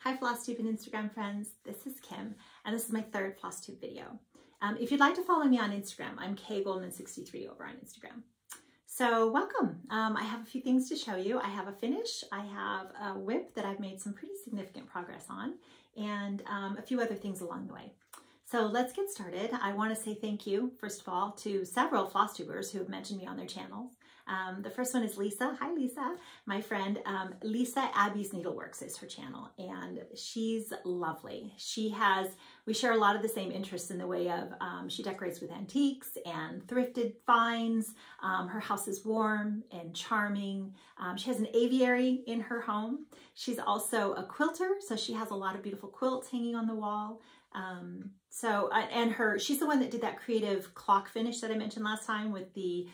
Hi Flosstube and Instagram friends, this is Kim and this is my third Flosstube video. If you'd like to follow me on Instagram, I'm kgoldman63 over on Instagram. So welcome. I have a few things to show you. I have a finish, I have a whip that I've made some pretty significant progress on, and a few other things along the way. So let's get started. I want to say thank you, first of all, to several Flosstubers who have mentioned me on their channels. The first one is Lisa. Hi, Lisa. My friend Lisa Abby's Needleworks is her channel, and she's lovely. We share a lot of the same interests in the way of she decorates with antiques and thrifted finds. Her house is warm and charming. She has an aviary in her home. She's also a quilter, so she has a lot of beautiful quilts hanging on the wall. She's the one that did that creative clock finish that I mentioned last time with the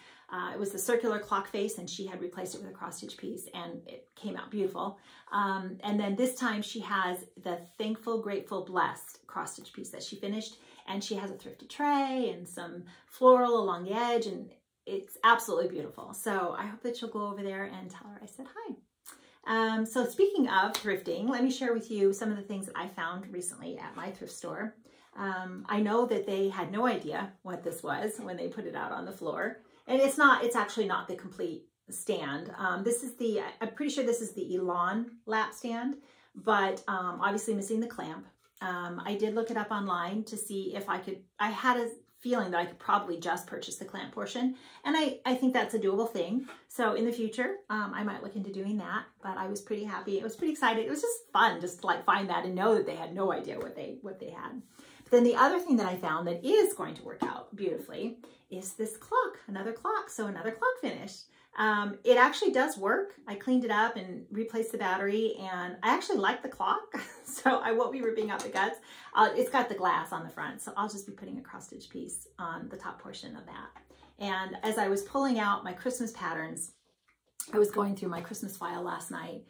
it was the circular clock face, and she had replaced it with a cross stitch piece, and it came out beautiful. And then this time she has the Thankful, Grateful, Blessed cross stitch piece that she finished, and she has a thrifted tray and some floral along the edge, and it's absolutely beautiful. So I hope that you'll go over there and tell her I said hi. So speaking of thrifting, let me share with you some of the things that I found recently at my thrift store. I know that they had no idea what this was when they put it out on the floor. And it's actually not the complete stand. I'm pretty sure this is the Elan lap stand, but obviously missing the clamp. I did look it up online to see if I had a feeling that I could probably just purchase the clamp portion. And I think that's a doable thing. So in the future, I might look into doing that, but I was pretty happy. I was pretty excited. It was just fun just to like find that and know that they had no idea what they had. But then the other thing that I found that is going to work out beautifully is this clock, another clock. So another clock finish. It actually does work. I cleaned it up and replaced the battery, and I actually like the clock. So I won't be ripping out the guts. It's got the glass on the front, so I'll just be putting a cross stitch piece on the top portion of that. And as I was pulling out my Christmas patterns, I was going through my Christmas file last night,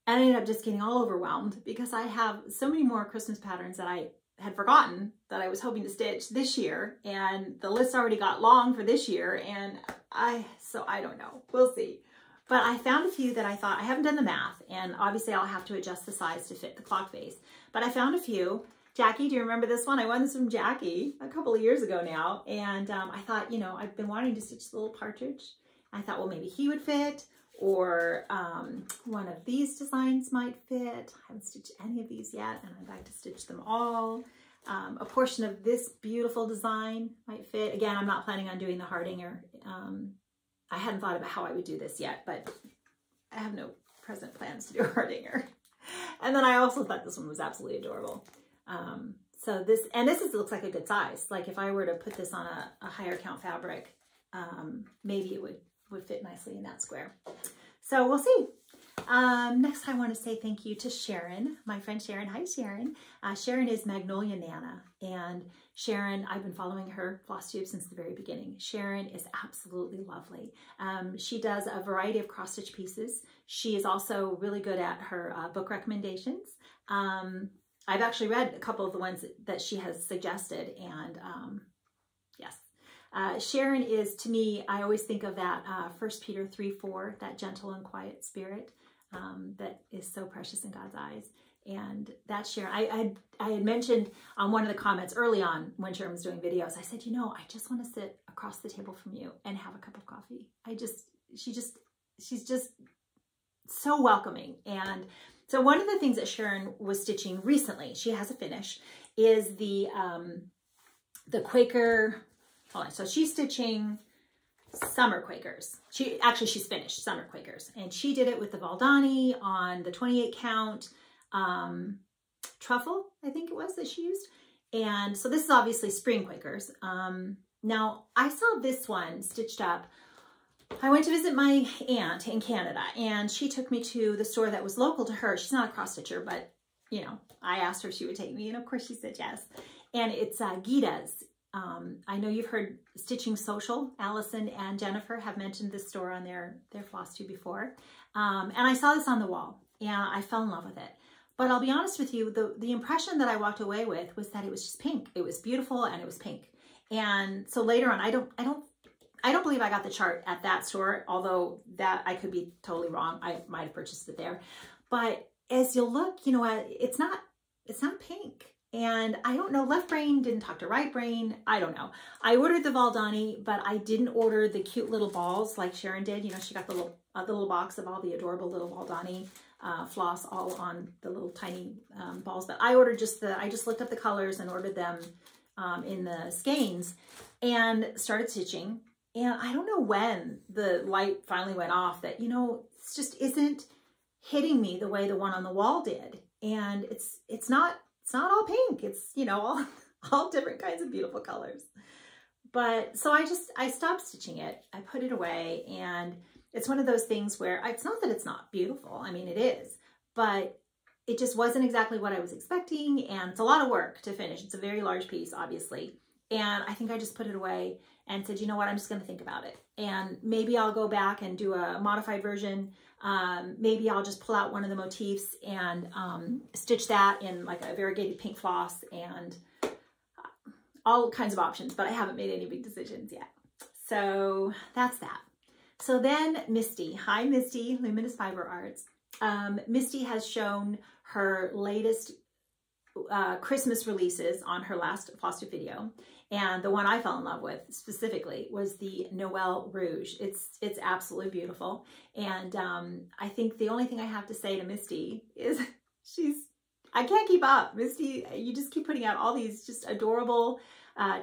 and I ended up just getting all overwhelmed because I have so many more Christmas patterns that I had forgotten that I was hoping to stitch this year, and the list already got long for this year, and so I don't know, we'll see. But I found a few that I thought, I haven't done the math, and obviously I'll have to adjust the size to fit the clock face, but I found a few. Jackie, do you remember this one? I won this from Jackie a couple of years ago now, and I thought, you know, I've been wanting to stitch the little partridge. I thought, well, maybe he would fit, or one of these designs might fit. I haven't stitched any of these yet, and I'd like to stitch them all. A portion of this beautiful design might fit. Again, I'm not planning on doing the Hardinger. I hadn't thought about how I would do this yet, but I have no present plans to do a Hardinger. And then I also thought this one was absolutely adorable. So this looks like a good size. Like if I were to put this on a higher count fabric, maybe it would fit nicely in that square. So we'll see. Next I want to say thank you to Sharon, my friend Sharon. Hi Sharon. Sharon is Magnolia Nana, and Sharon, I've been following her Flosstube since the very beginning. Sharon is absolutely lovely. She does a variety of cross stitch pieces. She is also really good at her book recommendations. I've actually read a couple of the ones that she has suggested, and yes. Sharon is, to me, I always think of that 1 Peter 3:4, that gentle and quiet spirit that is so precious in God's eyes. And that's Sharon. I had mentioned on one of the comments early on when Sharon was doing videos, I said, you know, I just want to sit across the table from you and have a cup of coffee. She's just so welcoming. And so one of the things that Sharon was stitching recently, she has a finish, is the Quaker. Hold on. So she's stitching Summer Quakers. She's finished Summer Quakers, and she did it with the Valdani on the 28 count truffle, I think it was, that she used. And so this is obviously Spring Quakers. Now I saw this one stitched up. I went to visit my aunt in Canada, and she took me to the store that was local to her. She's not a cross stitcher, but you know, I asked her if she would take me, and of course she said yes. And it's Gita's. I know you've heard Stitching Social. Allison and Jennifer have mentioned this store on their Flosstube before. And I saw this on the wall, and I fell in love with it. But I'll be honest with you, the impression that I walked away with was that it was just pink. It was beautiful, and it was pink. And so later on, I don't believe I got the chart at that store, although that I could be totally wrong. I might have purchased it there. But as you'll look, you know, it's not pink. And I don't know, left brain didn't talk to right brain. I don't know. I ordered the Valdani, but I didn't order the cute little balls like Sharon did. You know, she got the little box of all the adorable little Valdani floss all on the little tiny balls. But I ordered I just looked up the colors and ordered them in the skeins and started stitching. And I don't know when the light finally went off that, you know, it just isn't hitting me the way the one on the wall did. And it's not all pink. It's, you know, all different kinds of beautiful colors. But so I stopped stitching it. I put it away, and it's one of those things where it's not that it's not beautiful. I mean, it is, but it just wasn't exactly what I was expecting. And it's a lot of work to finish. It's a very large piece, obviously. And I think I just put it away and said, you know what, I'm just going to think about it. And maybe I'll go back and do a modified version. Maybe I'll just pull out one of the motifs and stitch that in like a variegated pink floss, and all kinds of options, but I haven't made any big decisions yet. So that's that. So then Misty, hi Misty, Luminous Fiber Arts. Misty has shown her latest Christmas releases on her last Flosstube video. And the one I fell in love with specifically was the Noel Rouge. It's absolutely beautiful. And I think the only thing I have to say to Misty is I can't keep up. Misty, you just keep putting out all these just adorable,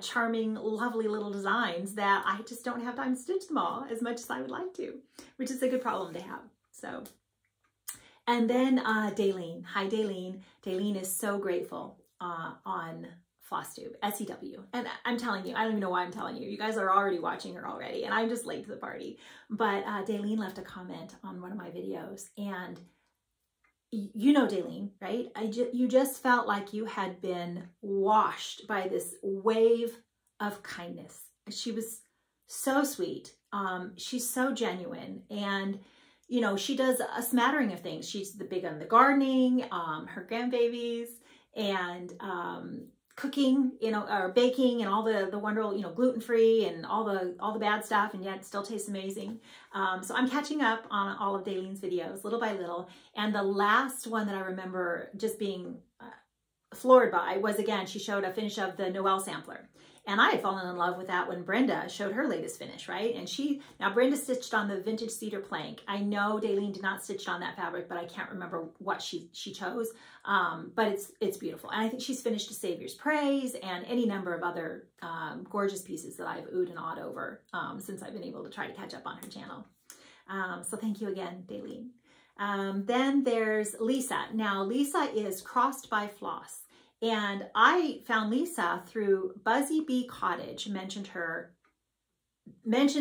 charming, lovely little designs that I just don't have time to stitch them all as much as I would like to, which is a good problem to have. So, and then Daleen. Hi, Daleen. Daleen is so grateful on Flosstube, SEW. And I'm telling you, I don't even know why I'm telling you. You guys are already watching her already, and I'm just late to the party. But Daleen left a comment on one of my videos, and you know Daleen, right? You just felt like you had been washed by this wave of kindness. She was so sweet. She's so genuine, and you know, she does a smattering of things. She's big on the gardening, her grandbabies, and cooking, you know, or baking, and all the wonderful, you know, gluten-free and all the bad stuff, and yet it still tastes amazing. So I'm catching up on all of Daleen's videos little by little. And the last one that I remember just being floored by was, again, she showed a finish of the Noel sampler. And I had fallen in love with that when Brenda showed her latest finish, right? And now Brenda stitched on the vintage cedar plank. I know Daleen did not stitch on that fabric, but I can't remember what she chose. But it's beautiful. And I think she's finished a Savior's Praise and any number of other gorgeous pieces that I've oohed and awed over since I've been able to try to catch up on her channel. So thank you again, Daleen. Then there's Lisa. Now Lisa is Crossed by Floss. And I found Lisa through Buzzy Bee Cottage, mentioned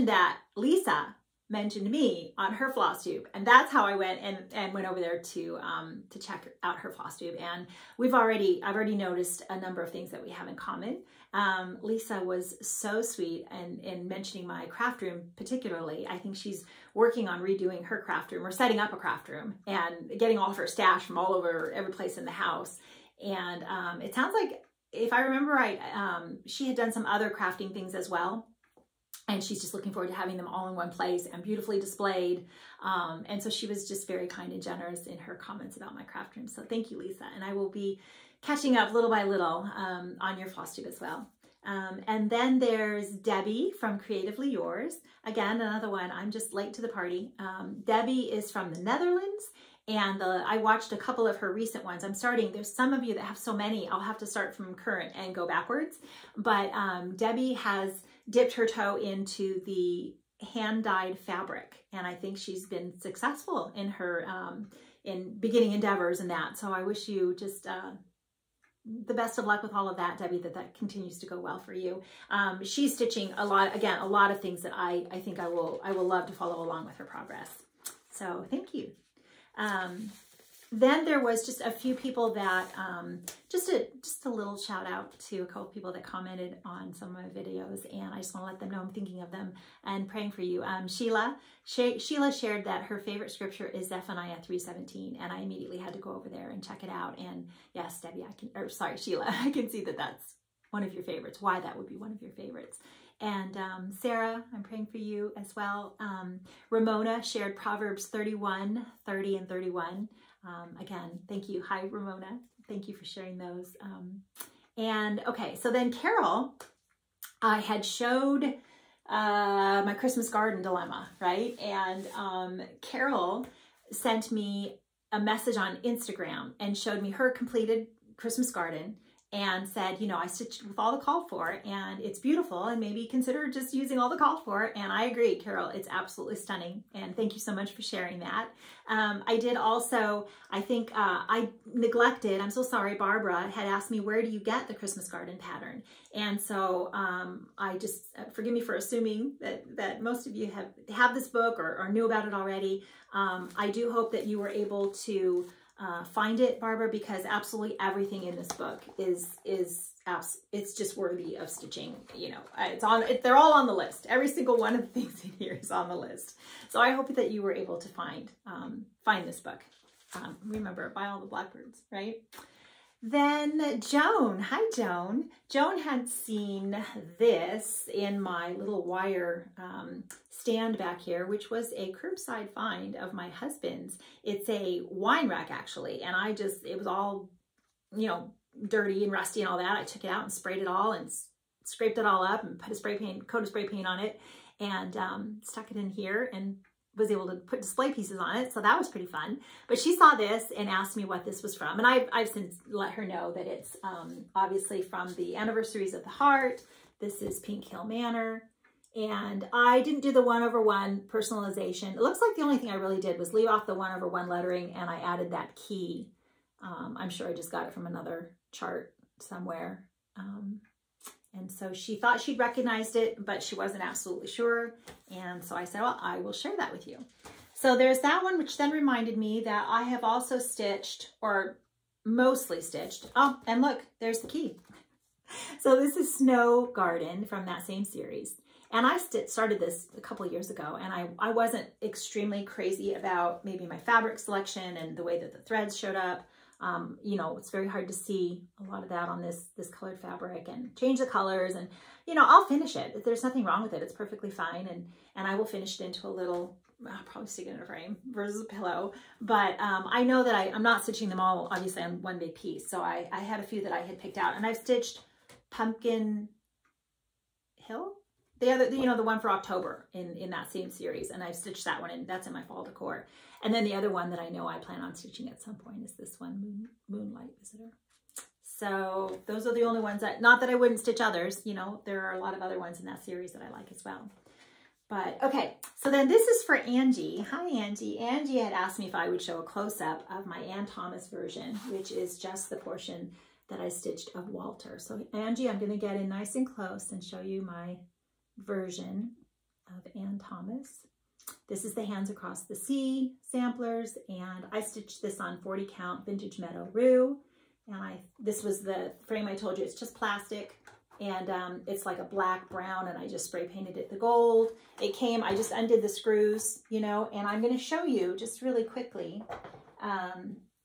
that Lisa mentioned me on her Flosstube. And that's how I went and went over there to check out her Flosstube. And I've already noticed a number of things that we have in common. Lisa was so sweet in mentioning my craft room particularly. I think she's working on redoing her craft room, or setting up a craft room, and getting all of her stash from all over every place in the house. And it sounds like, if I remember right, she had done some other crafting things as well. And she's just looking forward to having them all in one place and beautifully displayed. And so she was just very kind and generous in her comments about my craft room. So thank you, Lisa. And I will be catching up little by little on your Flosstube as well. And then there's Debbie from Creatively Yours. Again, another one. I'm just late to the party. Debbie is from the Netherlands. And I watched a couple of her recent ones. There's some of you that have so many, I'll have to start from current and go backwards. But Debbie has dipped her toe into the hand-dyed fabric. And I think she's been successful in her in beginning endeavors and that. So I wish you just the best of luck with all of that, Debbie, that continues to go well for you. She's stitching a lot of things that I think I will love to follow along with her progress. So thank you. Then there was just a few people that, just a little shout out to a couple people that commented on some of my videos, and I just want to let them know I'm thinking of them and praying for you. Sheila shared that her favorite scripture is Zephaniah 3:17, and I immediately had to go over there and check it out. And yes, Debbie, Sheila, I can see that that's one of your favorites, why that would be one of your favorites. And Sarah, I'm praying for you as well. Ramona shared Proverbs 31, 30, and 31. Again, thank you. Hi, Ramona. Thank you for sharing those. And okay, so then Carol, I had showed my Christmas garden dilemma, right? And Carol sent me a message on Instagram and showed me her completed Christmas garden and said, you know, I stitched with all the called for and it's beautiful and maybe consider just using all the called for. And I agree, Carol, it's absolutely stunning. And thank you so much for sharing that. I did also, I think I neglected, I'm so sorry, Barbara had asked me, where do you get the Christmas garden pattern? And so I just, forgive me for assuming that most of you have this book or knew about it already. I do hope that you were able to find it, Barbara, because absolutely everything in this book it's just worthy of stitching. You know, they're all on the list. Every single one of the things in here is on the list. So I hope that you were able to find this book. Remember, By All the Blackbirds, right? Then Joan, hi Joan. Joan had seen this in my little wire stand back here, which was a curbside find of my husband's. It's a wine rack actually, and it was all, you know, dirty and rusty and all that. I took it out and sprayed it all and scraped it all up and put a coat of spray paint on it and stuck it in here and was able to put display pieces on it. So that was pretty fun. But she saw this and asked me what this was from. And I've since let her know that it's obviously from the Anniversaries of the Heart. This is Pink Hill Manor. And I didn't do the 1/1 personalization. It looks like the only thing I really did was leave off the 1/1 lettering and I added that key. I'm sure I just got it from another chart somewhere. And so she thought she'd recognized it, but she wasn't absolutely sure. And so I said, well, I will share that with you. So there's that one, which then reminded me that I have also stitched, or mostly stitched. Oh, and look, there's the key. So this is Swan Garden from that same series. And I started this a couple years ago, and I wasn't extremely crazy about maybe my fabric selection and the way that the threads showed up. You know, it's very hard to see a lot of that on this colored fabric and change the colors, and, you know, I'll finish it. There's nothing wrong with it. It's perfectly fine. And I will finish it into a little, I'll probably stick it in a frame versus a pillow. But I know that I'm not stitching them all, obviously, on one big piece. So I had a few that I had picked out, and I've stitched Pumpkin Hill, the other, you know, the one for October in that same series. And I've stitched that one, and that's in my fall decor. And then the other one that I know I plan on stitching at some point is this one, Moonlight Visitor. So those are the only ones that, not that I wouldn't stitch others, you know, there are a lot of other ones in that series that I like as well. But okay, so then this is for Angie. Hi, Angie. Angie had asked me if I would show a close-up of my Ann Thomas version, which is just the portion that I stitched of Walter. So Angie, I'm gonna get in nice and close and show you my version of Ann Thomas. This is the Hands Across the Sea samplers, and I stitched this on 40 count Vintage Meadow Rue. And this was the frame I told you, it's just plastic, and it's like a black brown, and I just spray painted it the gold. It came, I just undid the screws, you know, and I'm going to show you just really quickly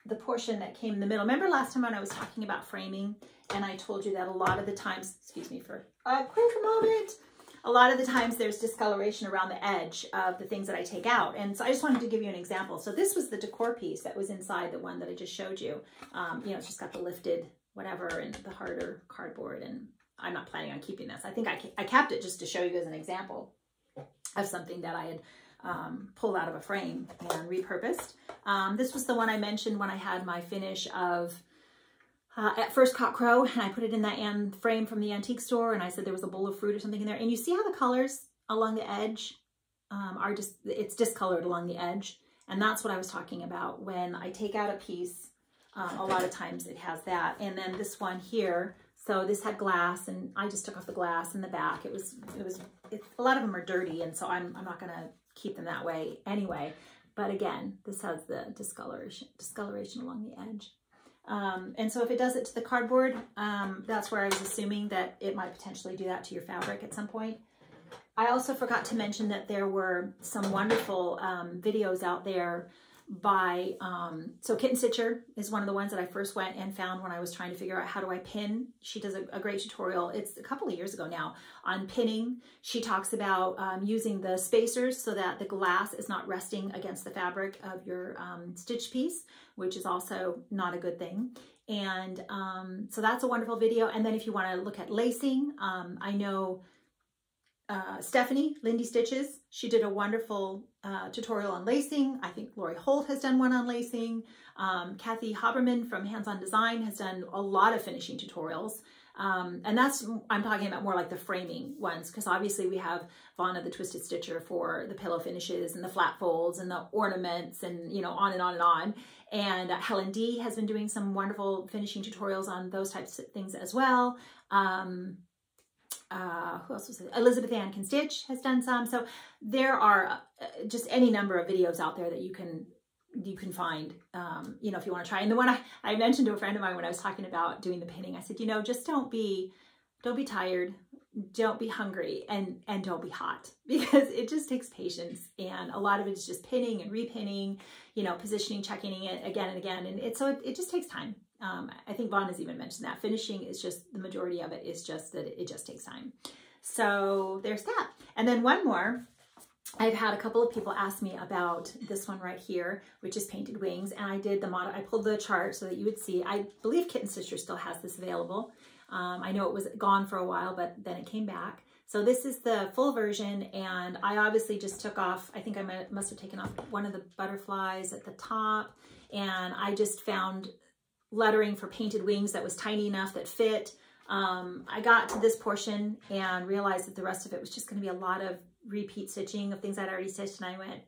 the portion that came in the middle. Remember last time when I was talking about framing, and I told you that a lot of the times, excuse me for a quick moment, a lot of the times there's discoloration around the edge of the things that I take out. And so I just wanted to give you an example. So this was the decor piece that was inside the one that I just showed you. You know, it's just got the lifted whatever and the harder cardboard, and I'm not planning on keeping this. I think I kept it just to show you as an example of something that I had pulled out of a frame and repurposed. This was the one I mentioned when I had my finish of at First Cock Crow, and I put it in that Ann frame from the antique store, and I said there was a bowl of fruit or something in there. And you see how the colors along the edge are just, it's discolored along the edge. And that's what I was talking about. When I take out a piece, a lot of times it has that. And then this one here, so this had glass, and I just took off the glass in the back. A lot of them are dirty, and so I'm not gonna keep them that way anyway. But again, this has the discoloration along the edge. And so if it does it to the cardboard, that's where I was assuming that it might potentially do that to your fabric at some point. I also forgot to mention that there were some wonderful videos out there by, so Kitten Stitcher is one of the ones that I first went and found when I was trying to figure out how do I pin. She does a great tutorial. It's a couple of years ago now on pinning. She talks about using the spacers so that the glass is not resting against the fabric of your stitch piece, which is also not a good thing. And so that's a wonderful video. And then if you want to look at lacing, I know Stephanie, Lindy Stitches, she did a wonderful tutorial on lacing. I think Lori Holt has done one on lacing. Kathy Haberman from Hands On Design has done a lot of finishing tutorials. And that's, I'm talking about more like the framing ones, because obviously we have Vonna the Twisted Stitcher for the pillow finishes and the flat folds and the ornaments and, you know, on and on and on. And Helen D has been doing some wonderful finishing tutorials on those types of things as well. Who else was it? Elizabeth Ann Can Stitch has done some. So there are just any number of videos out there that you can find, you know, if you want to try. And the one I mentioned to a friend of mine when I was talking about doing the pinning, I said, you know, just don't be tired, don't be hungry, and don't be hot, because it just takes patience. And a lot of it is just pinning and repinning, you know, positioning, checking it again and again. And it just takes time. I think Vaughn has even mentioned that finishing is just, the majority of it is just that it just takes time. So there's that. And then one more, I've had a couple of people ask me about this one right here, which is Painted Wings. And I did the model, I pulled the chart so that you would see. I believe Kitten Stitcher still has this available. I know it was gone for a while, but then it came back. So this is the full version, and I obviously just took off, I think I must have taken off one of the butterflies at the top, and I just found lettering for Painted Wings that was tiny enough that fit. I got to this portion and realized that the rest of it was just going to be a lot of repeat stitching of things I'd already stitched, and I went,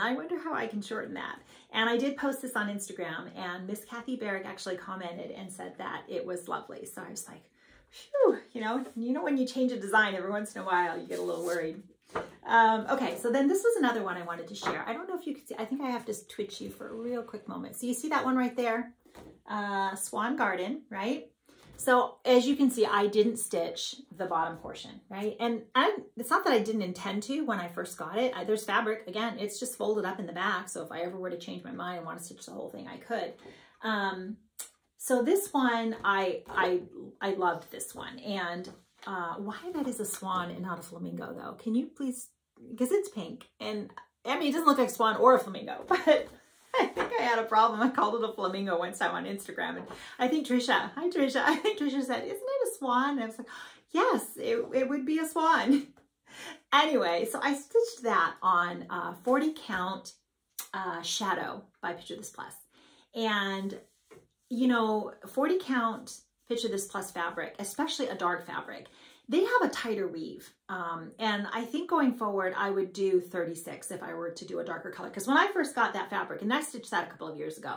I wonder how I can shorten that. And I did post this on Instagram, and Miss Kathy Barrick actually commented and said that it was lovely. So I was like, phew, you know when you change a design every once in a while, you get a little worried. Okay, so then this was another one I wanted to share. I don't know if you could see, I think I have to twitch you for a real quick moment. So you see that one right there? Swan Garden, right? So as you can see, I didn't stitch the bottom portion, right? And it's not that I didn't intend to when I first got it. There's fabric, again, it's just folded up in the back. So if I ever were to change my mind and want to stitch the whole thing, I could. So this one, I loved this one. And why that is a swan and not a flamingo though? Can you please, because it's pink. And I mean, it doesn't look like a swan or a flamingo, but I think I had a problem. I called it a flamingo one time on Instagram. And I think Trisha, hi Trisha, I think Trisha said, isn't it a swan? And I was like, yes, it would be a swan. Anyway, so I stitched that on 40 count Shadow by Picture This Plus. And you know, 40 count Picture This Plus fabric, especially a dark fabric, they have a tighter weave. And I think going forward, I would do 36 if I were to do a darker color. Because when I first got that fabric, and I stitched that a couple of years ago,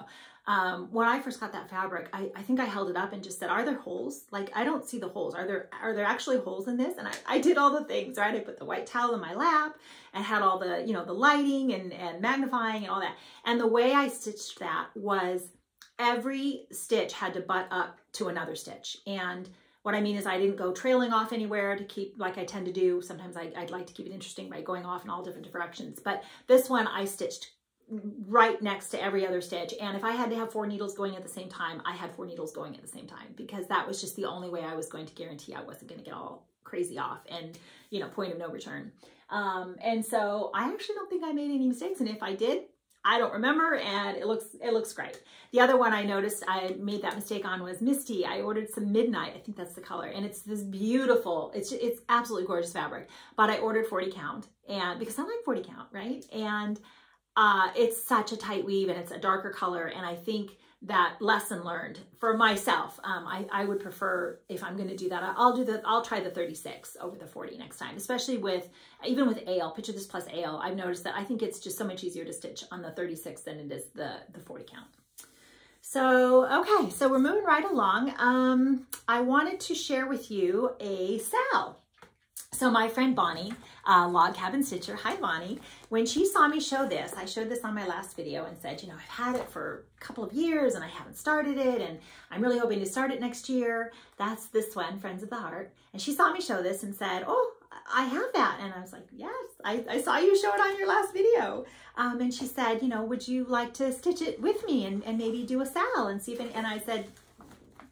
when I first got that fabric, I think I held it up and just said, are there holes? Like, I don't see the holes. Are there actually holes in this? And I did all the things, right? I put the white towel in my lap and had all the, you know, the lighting and magnifying and all that. And the way I stitched that was every stitch had to butt up to another stitch. And what I mean is I didn't go trailing off anywhere to keep, like I tend to do. Sometimes I'd like to keep it interesting by going off in all different directions. But this one I stitched right next to every other stitch. And if I had to have 4 needles going at the same time, I had 4 needles going at the same time, because that was just the only way I was going to guarantee I wasn't going to get all crazy off and, you know, point of no return. And so I actually don't think I made any mistakes. And if I did, I don't remember, and it looks great. The other one I noticed I made that mistake on was Misty. I ordered some Midnight, I think that's the color, and it's this beautiful, it's absolutely gorgeous fabric, but I ordered 40 count, and because I like 40 count, right? And it's such a tight weave, and it's a darker color, and I think that lesson learned for myself. I would prefer, if I'm going to do that, I'll try the 36 over the 40 next time, especially even with Ale, Picture This Plus Ale. I've noticed that I think it's just so much easier to stitch on the 36 than it is the 40 count. So, okay, so we're moving right along. I wanted to share with you a sal. So my friend Bonnie, Log Cabin Stitcher, hi Bonnie, when she saw me show this, I showed this on my last video and said, you know, I've had it for a couple of years and I haven't started it, and I'm really hoping to start it next year. That's this one, Friends of the Heart. And she saw me show this and said, oh, I have that. And I was like, yes, I saw you show it on your last video. And she said, you know, would you like to stitch it with me and maybe do a sal and see if, and I said,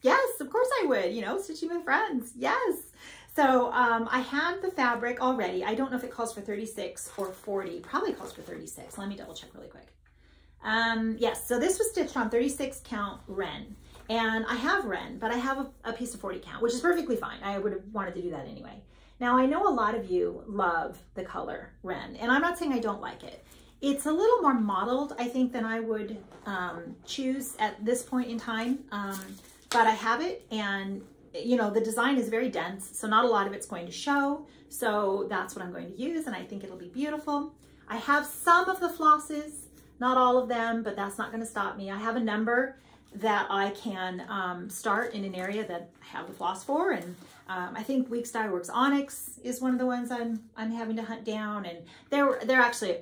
yes, of course I would, you know, stitching with friends. Yes. So I had the fabric already. I don't know if it calls for 36 or 40, probably calls for 36. Let me double check really quick. Yes, so this was stitched on 36 count Ren. And I have Ren, but I have a piece of 40 count, which is perfectly fine. I would have wanted to do that anyway. Now, I know a lot of you love the color Ren, and I'm not saying I don't like it. It's a little more mottled, I think, than I would choose at this point in time, but I have it, and you know, the design is very dense, so not a lot of it's going to show, so that's what I'm going to use, and I think it'll be beautiful. I have some of the flosses, not all of them, but that's not going to stop me. I have a number that I can start in an area that I have the floss for, and I think Weeks Dye Works Onyx is one of the ones I'm having to hunt down, and there actually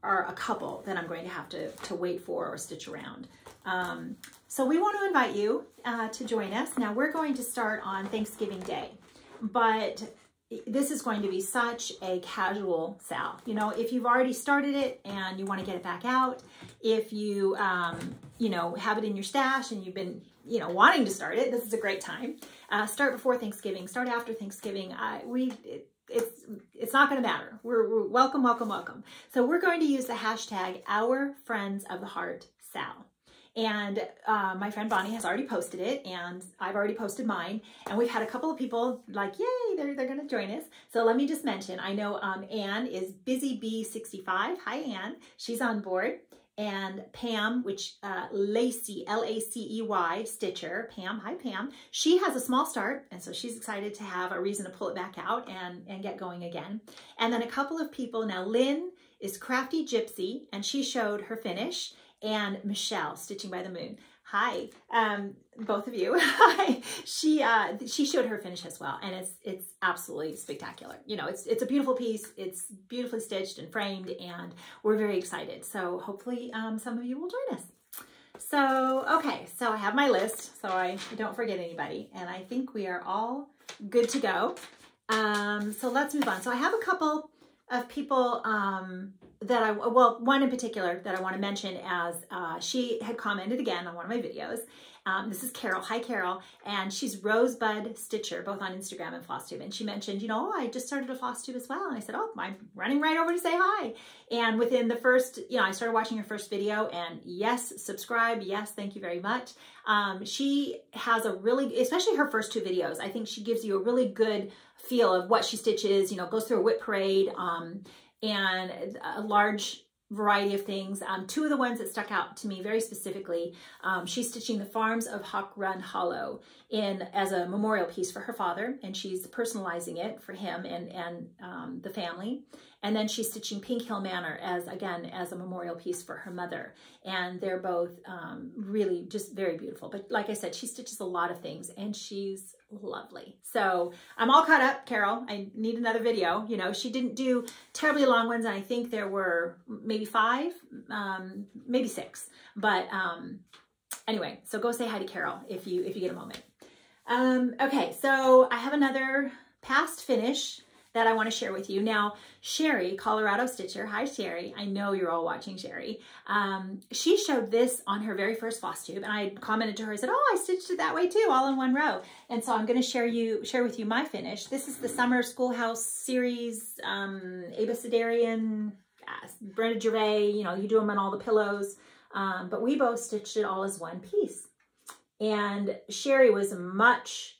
are a couple that I'm going to have to wait for or stitch around. So we want to invite you to join us. Now we're going to start on Thanksgiving Day, but this is going to be such a casual sal. You know, if you've already started it and you want to get it back out, if you, you know, have it in your stash and you've been, you know, wanting to start it, this is a great time. Start before Thanksgiving, start after Thanksgiving. It's not going to matter. We're welcome, welcome, welcome. So we're going to use the hashtag Our Friends of the Heart Sal. And my friend Bonnie has already posted it, and I've already posted mine. And we've had a couple of people like, yay, they're going to join us. So let me just mention, I know Anne is Busy Bee65. Hi, Anne. She's on board. And Pam, which Lacey, L-A-C-E-Y, Stitcher, Pam, hi Pam. She has a small start, and so she's excited to have a reason to pull it back out and get going again. And then a couple of people, now Lynn is Crafty Gypsy, and she showed her finish. And Michelle, Stitching by the Moon. Hi, both of you. Hi. She showed her finish as well, and it's absolutely spectacular. You know, it's a beautiful piece. It's beautifully stitched and framed, and we're very excited. So hopefully some of you will join us. So, okay, so I have my list, so I don't forget anybody, and I think we are all good to go. So let's move on. So I have a couple of people that well, one in particular that I want to mention, as she had commented again on one of my videos. This is Carol. Hi, Carol. And she's Rosebud Stitcher, both on Instagram and Flosstube. And she mentioned, you know, I just started a Flosstube as well. And I said, oh, I'm running right over to say hi. And within the first, you know, I started watching her first video, and yes, subscribe. Yes, thank you very much. She has a really, especially her first two videos, I think she gives you a really good feel of what she stitches, you know, goes through a whip parade, and a large variety of things. Two of the ones that stuck out to me very specifically, she's stitching the Farms of Hawk Run Hollow as a memorial piece for her father, and she's personalizing it for him and the family. And then she's stitching Pink Hill Manor as a memorial piece for her mother. And they're both really just very beautiful. But like I said, she stitches a lot of things, and she's lovely. So I'm all caught up, Carol. I need another video. You know, she didn't do terribly long ones, and I think there were maybe 5, maybe 6. But anyway, so go say hi to Carol if you get a moment. Okay, so I have another past finish that I want to share with you. Now, Sherry, Colorado Stitcher, hi Sherry, I know you're all watching Sherry. She showed this on her very first Flosstube, and I commented to her, I said, oh, I stitched it that way too, all in one row. And so I'm going to share with you my finish. This is the Summer Schoolhouse Series, Ava Sidarian, Brenda Gervais, you know, you do them on all the pillows, but we both stitched it all as one piece. And Sherry was much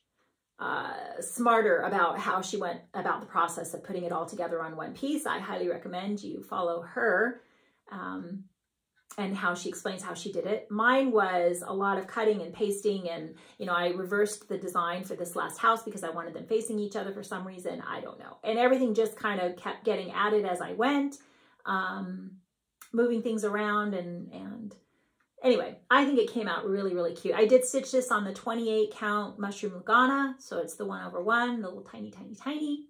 smarter about how she went about the process of putting it all together on one piece. I highly recommend you follow her and how she explains how she did it. Mine was a lot of cutting and pasting, and you know, I reversed the design for this last house because I wanted them facing each other for some reason. I don't know. And everything just kind of kept getting added as I went, moving things around, and anyway, I think it came out really, really cute. I did stitch this on the 28 count Mushroom Lugana, so it's the 1/1, the little tiny, tiny, tiny.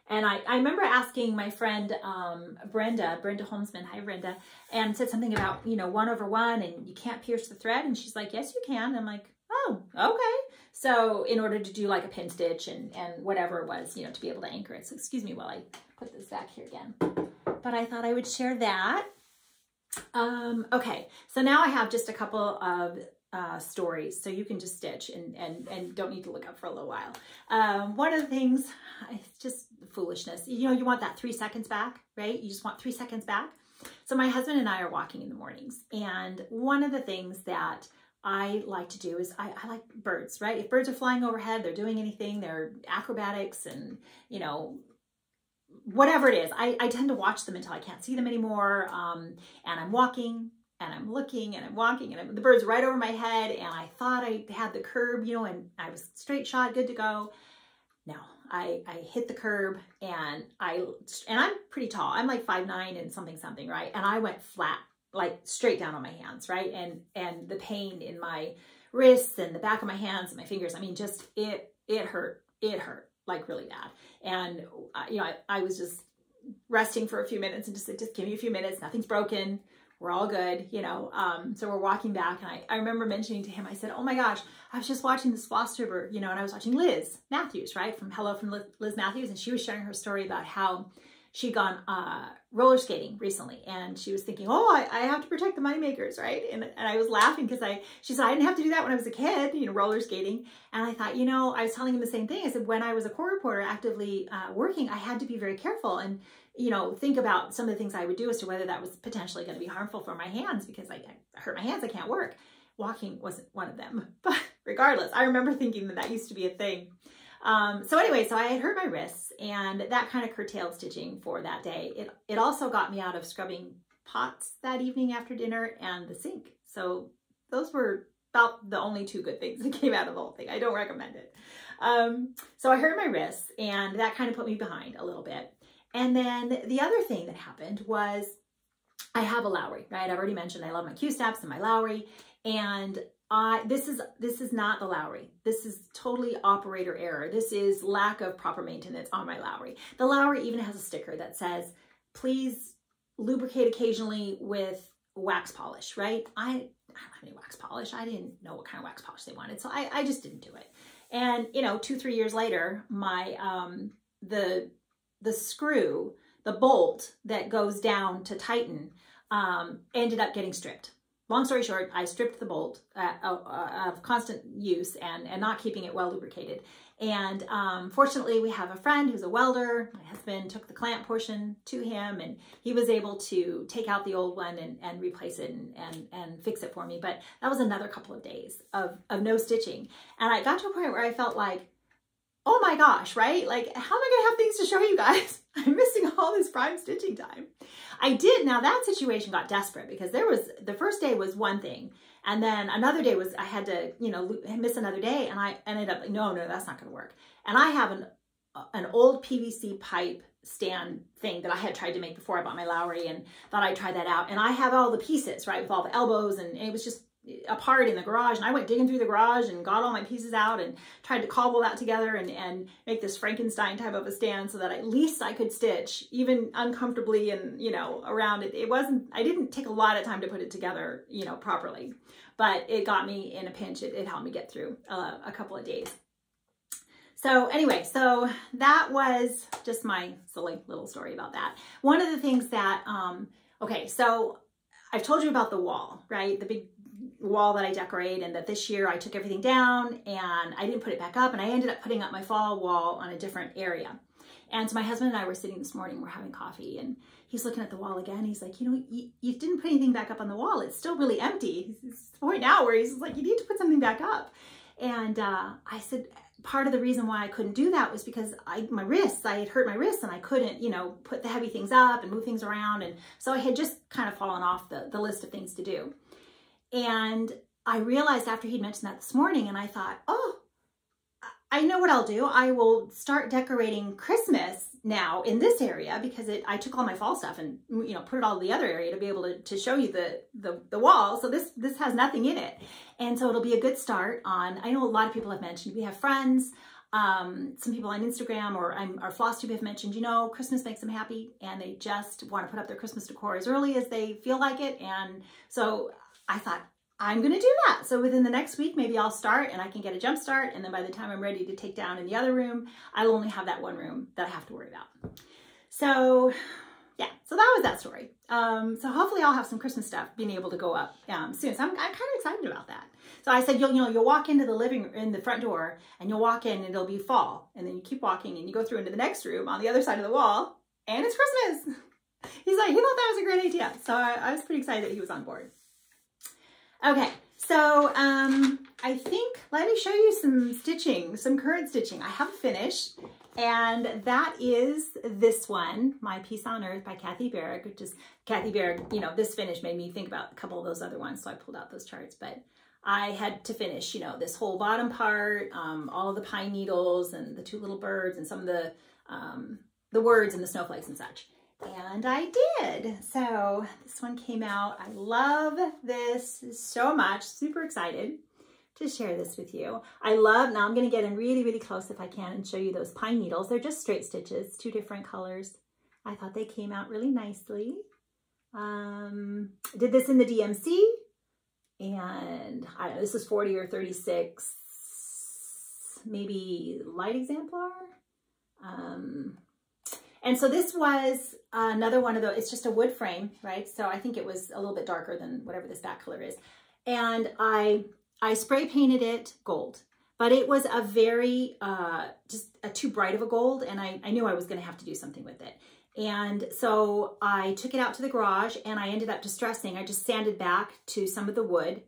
And I remember asking my friend Brenda Holmesman, hi Brenda, and said something about, you know, 1/1 and you can't pierce the thread. And she's like, yes, you can. And I'm like, oh, okay. So in order to do like a pin stitch and whatever it was, you know, to be able to anchor it. So excuse me while I put this back here again. But I thought I would share that. Okay, so now I have just a couple of stories, so you can just stitch and don't need to look up for a little while. One of the things, it's just foolishness. You know, you want that 3 seconds back, right? You just want 3 seconds back. So my husband and I are walking in the mornings, and one of the things that I like to do is I like birds, right? If birds are flying overhead, they're doing anything, they're acrobatics and, you know, whatever it is, I tend to watch them until I can't see them anymore. And I'm walking and I'm looking and I'm walking and the bird's right over my head, and I thought I had the curb, you know, and I was straight shot, good to go. No, I hit the curb, and I'm pretty tall. I'm like 5'9" and something, right? And I went flat, like straight down on my hands, right? And the pain in my wrists and the back of my hands and my fingers, I mean, just it hurt like really bad. And you know, I was just resting for a few minutes and just said, just give me a few minutes, nothing's broken, we're all good, you know. So we're walking back, and I remember mentioning to him, I said, oh my gosh, I was just watching this Flosstube, you know, and I was watching Liz Matthews, right, from Liz Matthews, and she was sharing her story about how she'd gone roller skating recently, and she was thinking, oh, I have to protect the moneymakers, right? And I was laughing because she said, I didn't have to do that when I was a kid, you know, roller skating. And I thought, you know, I was telling him the same thing. I said, when I was a core reporter actively working, I had to be very careful and, you know, think about some of the things I would do as to whether that was potentially going to be harmful for my hands, because I hurt my hands, I can't work. Walking wasn't one of them, but regardless, I remember thinking that used to be a thing. So anyway, so I had hurt my wrists, and that kind of curtailed stitching for that day. It also got me out of scrubbing pots that evening after dinner and the sink. So those were about the only 2 good things that came out of the whole thing. I don't recommend it. So I hurt my wrists, and that kind of put me behind a little bit. And then the other thing that happened was I have a Lowry, right? I've already mentioned I love my Q-steps and my Lowry, and this is not the Lowry. This is totally operator error. This is lack of proper maintenance on my Lowry. The Lowry even has a sticker that says, please lubricate occasionally with wax polish, right? I don't have any wax polish. I didn't know what kind of wax polish they wanted, so I just didn't do it. And, you know, 2-3 years later, my, the screw, the bolt that goes down to tighten, ended up getting stripped. Long story short, I stripped the bolt of constant use and not keeping it well lubricated. And fortunately, we have a friend who's a welder. My husband took the clamp portion to him, and he was able to take out the old one and replace it and fix it for me. But that was another couple of days of no stitching. And I got to a point where I felt like, oh my gosh, right? Like, how am I gonna have things to show you guys? I'm missing all this prime stitching time. I did, now that situation got desperate, because the first day was one thing, and then another day was, I had to, you know, miss another day, and I ended up like, no, that's not gonna work. And I have an old PVC pipe stand thing that I had tried to make before I bought my Lowry, and thought I'd try that out. And I have all the pieces, right, with all the elbows, and it was just apart in the garage, and I went digging through the garage and got all my pieces out and tried to cobble that together and make this Frankenstein type of a stand so that at least I could stitch, even uncomfortably, and, you know, around it. I didn't take a lot of time to put it together, you know, properly, but it got me in a pinch. It helped me get through a couple of days. So anyway, so that was just my silly little story about that. One of the things that, okay, so I've told you about the wall, right? The big wall that I decorate, and that this year I took everything down and I didn't put it back up, and I ended up putting up my fall wall on a different area. And so my husband and I were sitting this morning, we're having coffee, and he's looking at the wall again. He's like, you know, you didn't put anything back up on the wall. It's still really empty. It's the point now where he's like, you need to put something back up. And I said, part of the reason why I couldn't do that was because I had hurt my wrists, and I couldn't, you know, put the heavy things up and move things around. And so I had just kind of fallen off the list of things to do. And I realized after he'd mentioned that this morning, and I thought, oh, I know what I'll do. I will start decorating Christmas now in this area, because I took all my fall stuff and, you know, put it all in the other area to be able to show you the wall. So this has nothing in it. And so it'll be a good start on, I know a lot of people have mentioned, we have friends, some people on Instagram or Flosstube have mentioned, you know, Christmas makes them happy, and they just want to put up their Christmas decor as early as they feel like it. And so I thought, I'm going to do that. So within the next week, maybe I'll start and I can get a jump start. And then by the time I'm ready to take down in the other room, I'll only have that one room that I have to worry about. So yeah, so that was that story. So hopefully I'll have some Christmas stuff being able to go up soon. So I'm kind of excited about that. So I said, you'll walk into the front door and you'll walk in and it'll be fall. And then you keep walking and you go through into the next room on the other side of the wall and it's Christmas. He's like, he thought that was a great idea. So I was pretty excited that he was on board. Okay, so I think, let me show you some stitching, some current stitching. I have finished, and that is this one, My Piece on Earth by Kathy Barrick, which is Kathy Barrick. You know, this finish made me think about a couple of those other ones, so I pulled out those charts, but I had to finish, you know, this whole bottom part, all of the pine needles and the two little birds and some of the words and the snowflakes and such. And I did. So this one came out. I love this so much. Super excited to share this with you. I love, now I'm going to get in really, really close if I can and show you those pine needles. They're just straight stitches, two different colors. I thought they came out really nicely. Did this in the DMC, and I don't know, this is 40 or 36, maybe light exemplar. And so this was another one of those, it's just a wood frame, right? So I think it was a little bit darker than whatever this back color is. And I spray painted it gold, but it was a very, just a too bright of a gold. And I knew I was gonna have to do something with it. And so I took it out to the garage and I ended up distressing. I just sanded back to some of the wood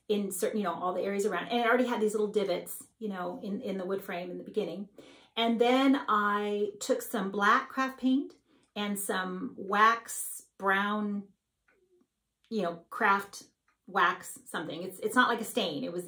in certain, you know, all the areas around. And it already had these little divots, you know, in the wood frame in the beginning. And then I took some black craft paint and some wax brown, you know, craft wax something. It's not like a stain. It was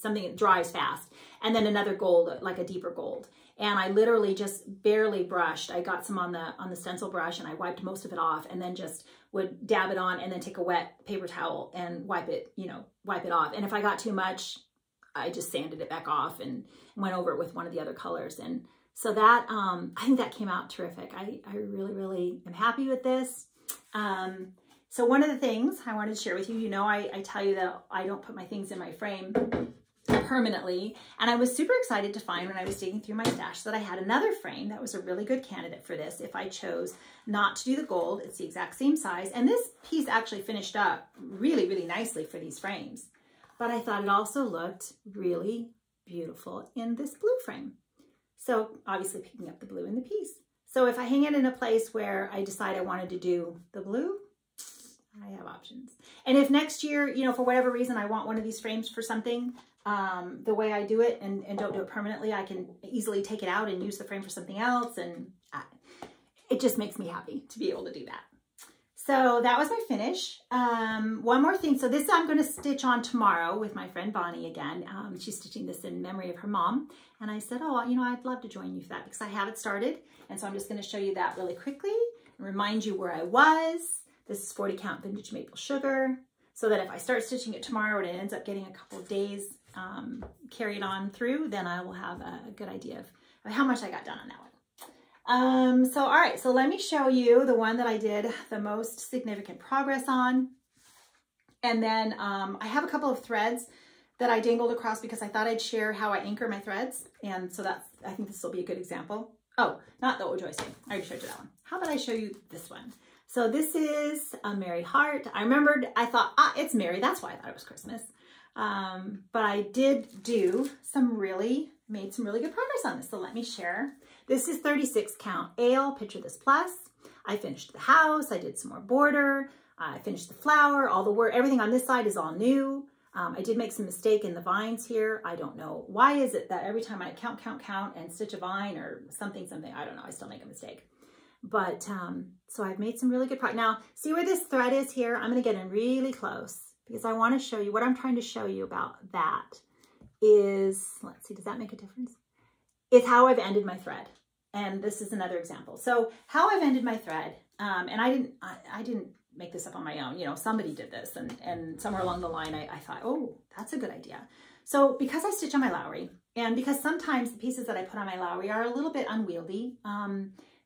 something that dries fast. And then another gold, like a deeper gold. And I literally just barely brushed. I got some on the stencil brush and I wiped most of it off and then just would dab it on and then take a wet paper towel and wipe it, you know, wipe it off. And if I got too much, I just sanded it back off and went over it with one of the other colors. And so that, I think that came out terrific. I really, really am happy with this. So one of the things I wanted to share with you, you know, I tell you that I don't put my things in my frame permanently. And I was super excited to find when I was digging through my stash that I had another frame that was a really good candidate for this if I chose not to do the gold. It's the exact same size. And this piece actually finished up really, really nicely for these frames. But I thought it also looked really beautiful in this blue frame. So obviously picking up the blue in the piece. So if I hang it in a place where I decide I wanted to do the blue, I have options. And if next year, you know, for whatever reason, I want one of these frames for something, the way I do it and don't do it permanently, I can easily take it out and use the frame for something else. And it just makes me happy to be able to do that. So that was my finish. One more thing. So this I'm going to stitch on tomorrow with my friend Bonnie again. She's stitching this in memory of her mom. And I said, oh, you know, I'd love to join you for that because I have it started. And so I'm just going to show you that really quickly and remind you where I was. This is 40 count vintage maple sugar. So that if I start stitching it tomorrow and it ends up getting a couple of days carried on through, then I will have a good idea of how much I got done on that one. So, all right, so let me show you the one that I did the most significant progress on. And then I have a couple of threads that I dangled across because I thought I'd share how I anchor my threads. And so I think this will be a good example. Oh, not the old joysting. I already showed you that one. How about I show you this one? So this is a Merry Heart. I remembered, I thought, it's Merry. That's why I thought it was Christmas. But I did made some really good progress on this. So let me share. This is 36 count ale, picture this plus. I finished the house. I did some more border. I finished the flower, all the work, everything on this side is all new. I did make some mistake in the vines here. I don't know. Why is it that every time I count and stitch a vine or something, I don't know, I still make a mistake. But, so I've made some really good progress. Now, see where this thread is here? I'm going to get in really close because I want to show you what I'm trying to show you about that is, let's see, does that make a difference? It's how I've ended my thread. And this is another example. So how I've ended my thread, and I didn't make this up on my own, you know, somebody did this and somewhere along the line, I thought, oh, that's a good idea. So because I stitch on my Lowry and because sometimes the pieces that I put on my Lowry are a little bit unwieldy,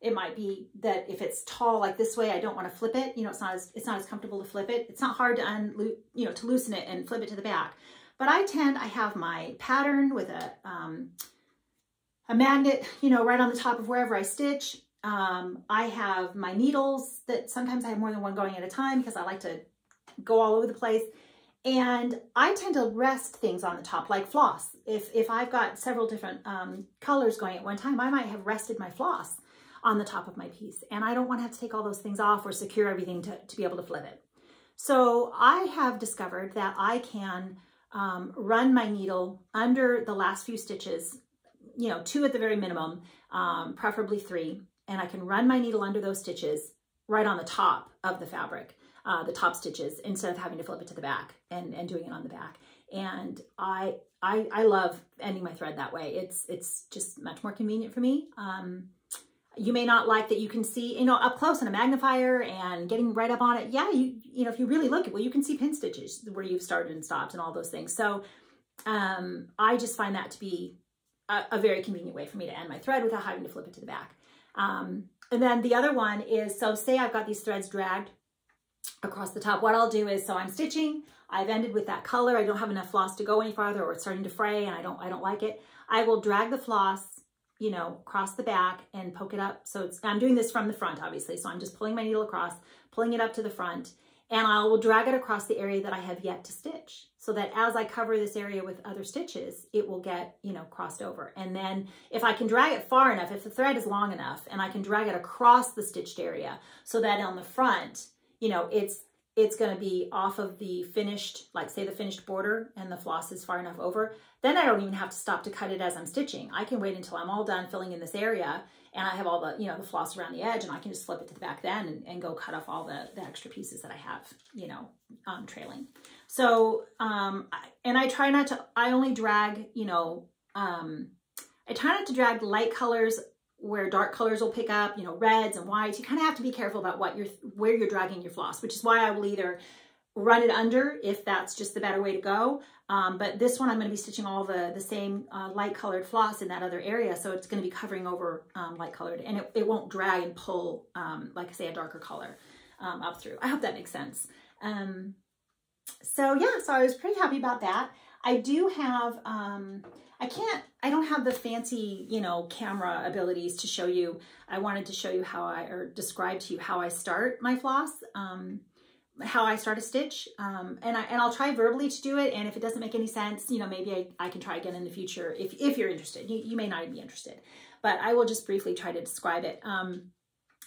It might be that if it's tall like this way, I don't want to flip it. You know, it's not as comfortable to flip it. It's not hard to to loosen it and flip it to the back. But I have my pattern with a magnet, you know, right on the top of wherever I stitch. I have my needles that sometimes I have more than one going at a time because I like to go all over the place. And I tend to rest things on the top, like floss. If I've got several different colors going at one time, I might have rested my floss on the top of my piece. And I don't want to have to take all those things off or secure everything to be able to flip it. So I have discovered that I can run my needle under the last few stitches, you know, 2 at the very minimum, preferably 3. And I can run my needle under those stitches right on the top of the fabric, the top stitches, instead of having to flip it to the back and doing it on the back. And I love ending my thread that way. It's just much more convenient for me. You may not like that you can see, you know, up close on a magnifier and getting right up on it. Yeah, you know, if you really look at, well, you can see pin stitches where you've started and stopped and all those things. So I just find that to be a very convenient way for me to end my thread without having to flip it to the back. And then the other one is, so say I've got these threads dragged across the top. What I'll do is, so I'm stitching, I've ended with that color, I don't have enough floss to go any farther, or it's starting to fray and I don't like it. I will drag the floss, you know, across the back and poke it up. So I'm doing this from the front, obviously. So I'm just pulling my needle across, pulling it up to the front, and I will drag it across the area that I have yet to stitch, so that as I cover this area with other stitches, it will get, you know, crossed over. And then if I can drag it far enough, if the thread is long enough, and I can drag it across the stitched area so that on the front, you know, it's going to be off of the finished, like say the finished border, and the floss is far enough over, then I don't even have to stop to cut it as I'm stitching. I can wait until I'm all done filling in this area and I have all the, you know, the floss around the edge, and I can just flip it to the back then and go cut off all the extra pieces that I have, you know, trailing. So, and I try not to, I only drag, you know, I try not to drag light colors where dark colors will pick up, you know, reds and whites. You kind of have to be careful about where you're dragging your floss, which is why I will either run it under if that's just the better way to go. But this one I'm going to be stitching all the same light colored floss in that other area. So it's going to be covering over light colored, and it won't drag and pull, like I say, a darker color up through. I hope that makes sense. So yeah, so I was pretty happy about that. I do have, I don't have the fancy, you know, camera abilities to show you. I wanted to show you or describe to you how I start my floss, how I start a stitch. And I'll try verbally to do it. And if it doesn't make any sense, you know, maybe I can try again in the future if you're interested. You may not even be interested, but I will just briefly try to describe it.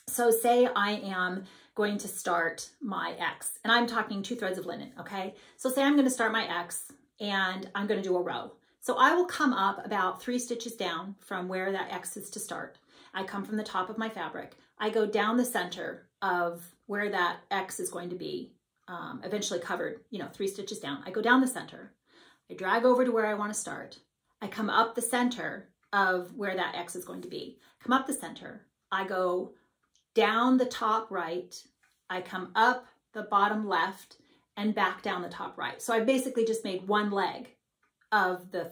So say I am going to start my X, and I'm talking 2 threads of linen, okay? So say I'm going to start my X and I'm going to do a row. So I will come up about 3 stitches down from where that X is to start. I come from the top of my fabric. I go down the center of where that X is going to be, eventually covered, you know, 3 stitches down. I go down the center. I drag over to where I want to start. I come up the center of where that X is going to be. Come up the center. I go down the top right. I come up the bottom left and back down the top right. So I basically just made one leg of the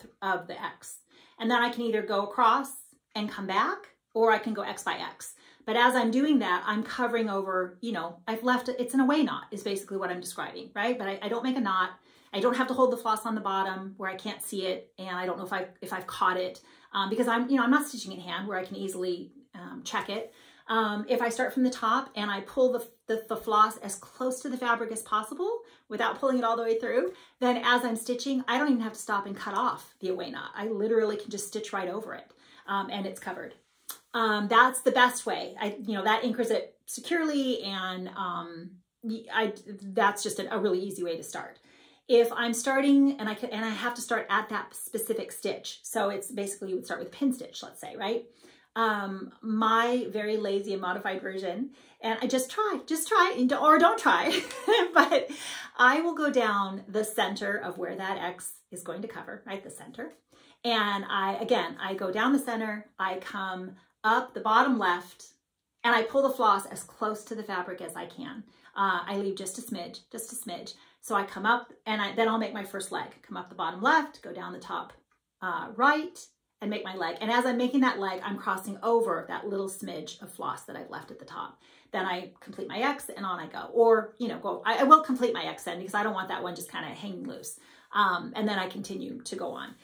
X. And then I can either go across and come back, or I can go X by X. But as I'm doing that, I'm covering over, you know, I've left, it's an away knot is basically what I'm describing, right? But I don't make a knot. I don't have to hold the floss on the bottom where I can't see it. And I don't know if I've caught it because I'm not stitching in hand where I can easily check it. If I start from the top and I pull the floss as close to the fabric as possible without pulling it all the way through, then as I'm stitching, I don't even have to stop and cut off the away knot. I literally can just stitch right over it and it's covered. That's the best way. That anchors it securely, and that's just a really easy way to start. If I'm starting and I have to start at that specific stitch, so it's basically you would start with pin stitch, let's say, right? My very lazy and modified version, and I just try, or don't try, but I will go down the center of where that X is going to cover, right? The center. And I go down the center, I come up the bottom left, and I pull the floss as close to the fabric as I can. I leave just a smidge. So I come up and then I'll make my first leg, come up the bottom left, go down the top right, and make my leg. And as I'm making that leg, I'm crossing over that little smidge of floss that I've left at the top. Then I complete my X and on I go. Or, you know, I will complete my X then because I don't want that one just kind of hanging loose. And then I continue to go on.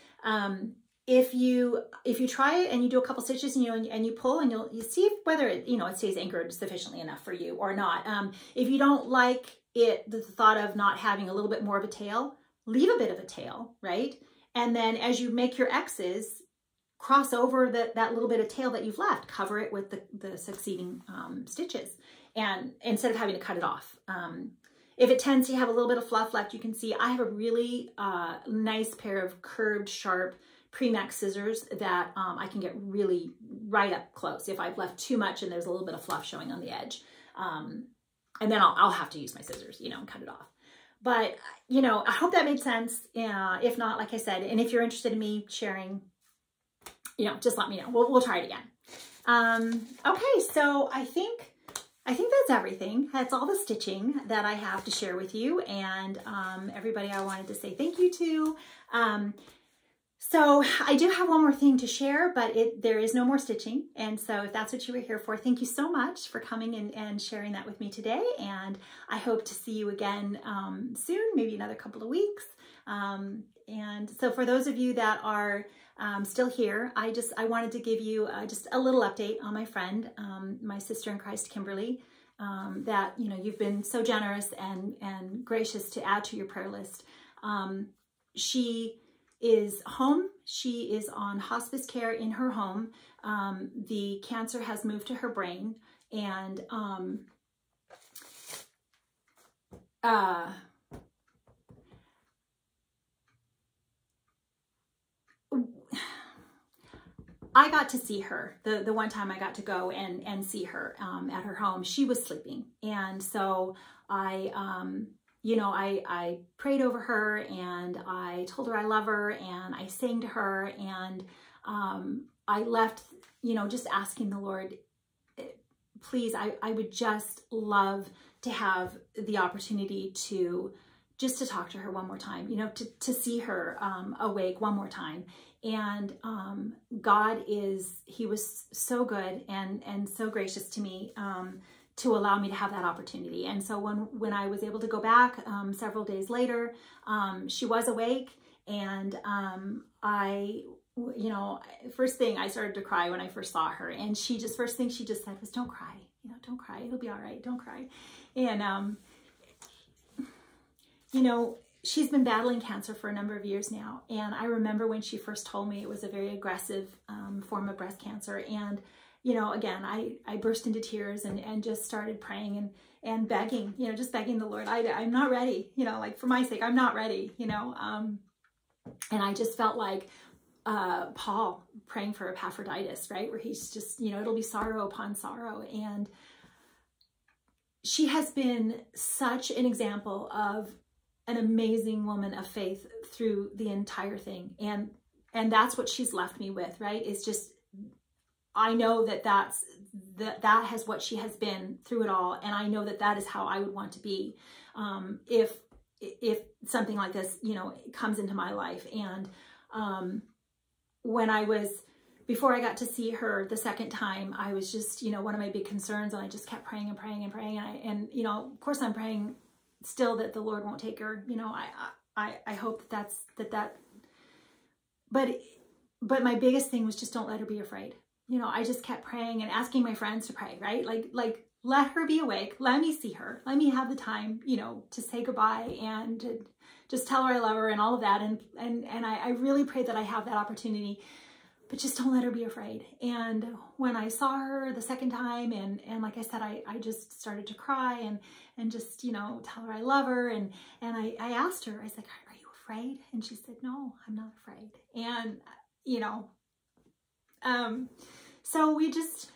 If you try it and you do a couple stitches and you pull and you see whether it, you know, it stays anchored sufficiently enough for you or not. If you don't like it, the thought of not having a little bit more of a tail, leave a bit of a tail, right? And then as you make your X's, cross over that little bit of tail that you've left, cover it with the succeeding stitches, and instead of having to cut it off. If it tends to have a little bit of fluff left, you can see I have a really nice pair of curved, sharp Premax scissors that I can get really right up close if I've left too much and there's a little bit of fluff showing on the edge. And then I'll have to use my scissors, you know, and cut it off. But, you know, I hope that made sense. If not, like I said, and if you're interested in me sharing, you know, just let me know. We'll try it again. Okay, so I think that's everything. That's all the stitching that I have to share with you, and everybody I wanted to say thank you to. So I do have one more thing to share, but there is no more stitching. And so if that's what you were here for, thank you so much for coming and sharing that with me today. And I hope to see you again soon, maybe another couple of weeks. And so for those of you that are still here, I wanted to give you just a little update on my friend, my sister in Christ, Kimberly, that, you know, you've been so generous and gracious to add to your prayer list. She is home. She is on hospice care in her home. The cancer has moved to her brain, and I got to see her the one time I got to go and see her at her home. She was sleeping, and so you know, I prayed over her, and I told her I love her, and I sang to her, and I left, you know, just asking the Lord, please, I would just love to have the opportunity to talk to her one more time, you know, to see her awake one more time. And God he was so good and so gracious to me to allow me to have that opportunity. And so when I was able to go back several days later, she was awake, and you know, first thing I started to cry when I first saw her, and first thing she just said was, "Don't cry, you know, don't cry, it'll be all right, don't cry." And you know, she's been battling cancer for a number of years now, and I remember when she first told me it was a very aggressive form of breast cancer. And you know, again, I burst into tears and just started praying and begging, you know, just begging the Lord, I'm not ready, you know, like for my sake, I'm not ready, you know. And I just felt like Paul praying for Epaphroditus, right? Where he's just, you know, it'll be sorrow upon sorrow. And she has been such an example of an amazing woman of faith through the entire thing. And that's what she's left me with, right? It's just, I know that has what she has been through it all. And I know that is how I would want to be if something like this, you know, comes into my life. And before I got to see her the second time, I was just, you know, one of my big concerns, and I just kept praying and praying and praying. And you know, of course I'm praying still that the Lord won't take her. You know, I hope that but my biggest thing was just don't let her be afraid. You know, I just kept praying and asking my friends to pray, right? Like let her be awake. Let me see her. Let me have the time, you know, to say goodbye and to just tell her I love her and all of that. And I really pray that I have that opportunity, but just don't let her be afraid. And when I saw her the second time, and like I said, I just started to cry and just, you know, tell her I love her. And I asked her, I was like, are you afraid? And she said, no, I'm not afraid. And, you know, so we just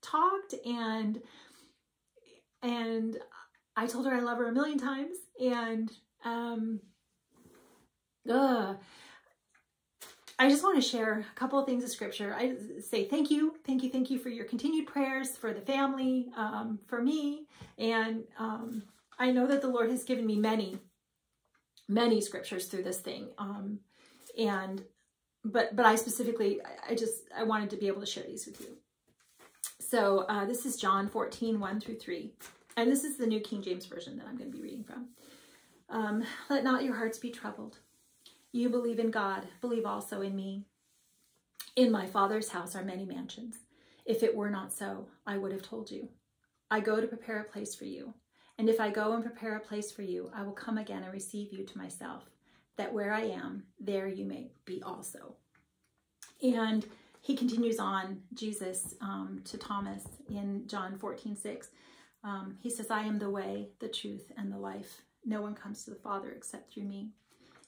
talked, and I told her I love her a million times. And I just want to share a couple of things of scripture. I say thank you for your continued prayers for the family, for me. And I know that the Lord has given me many many scriptures through this thing. But I specifically, I wanted to be able to share these with you. So this is John 14, 1 through 3. And this is the New King James Version that I'm going to be reading from. Let not your hearts be troubled. You believe in God, believe also in me. In my Father's house are many mansions. If it were not so, I would have told you. I go to prepare a place for you. And if I go and prepare a place for you, I will come again and receive you to myself, that where I am, there you may be also. And he continues on, Jesus, to Thomas in John 14, 6. He says, I am the way, the truth, and the life. No one comes to the Father except through me.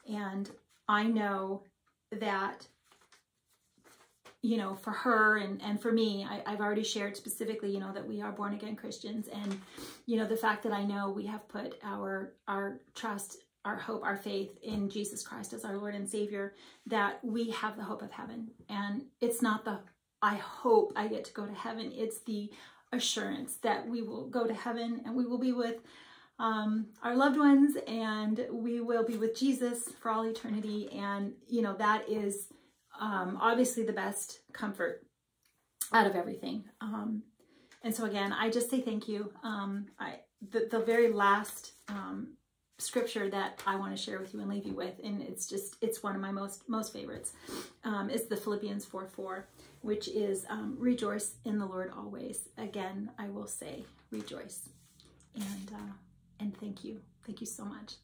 And I know that, you know, for her and for me, I've already shared specifically, you know, that we are born again Christians. And, you know, the fact that I know we have put our trust, our hope, our faith in Jesus Christ as our Lord and Savior, that we have the hope of heaven. And it's not the, I hope I get to go to heaven. It's the assurance that we will go to heaven and we will be with our loved ones, and we will be with Jesus for all eternity. And, you know, that is obviously the best comfort out of everything. And so again, I just say thank you. The very last scripture that I want to share with you and leave you with, and it's one of my most favorites, is the Philippians 4:4, which is rejoice in the Lord always. Again, I will say rejoice. And thank you so much.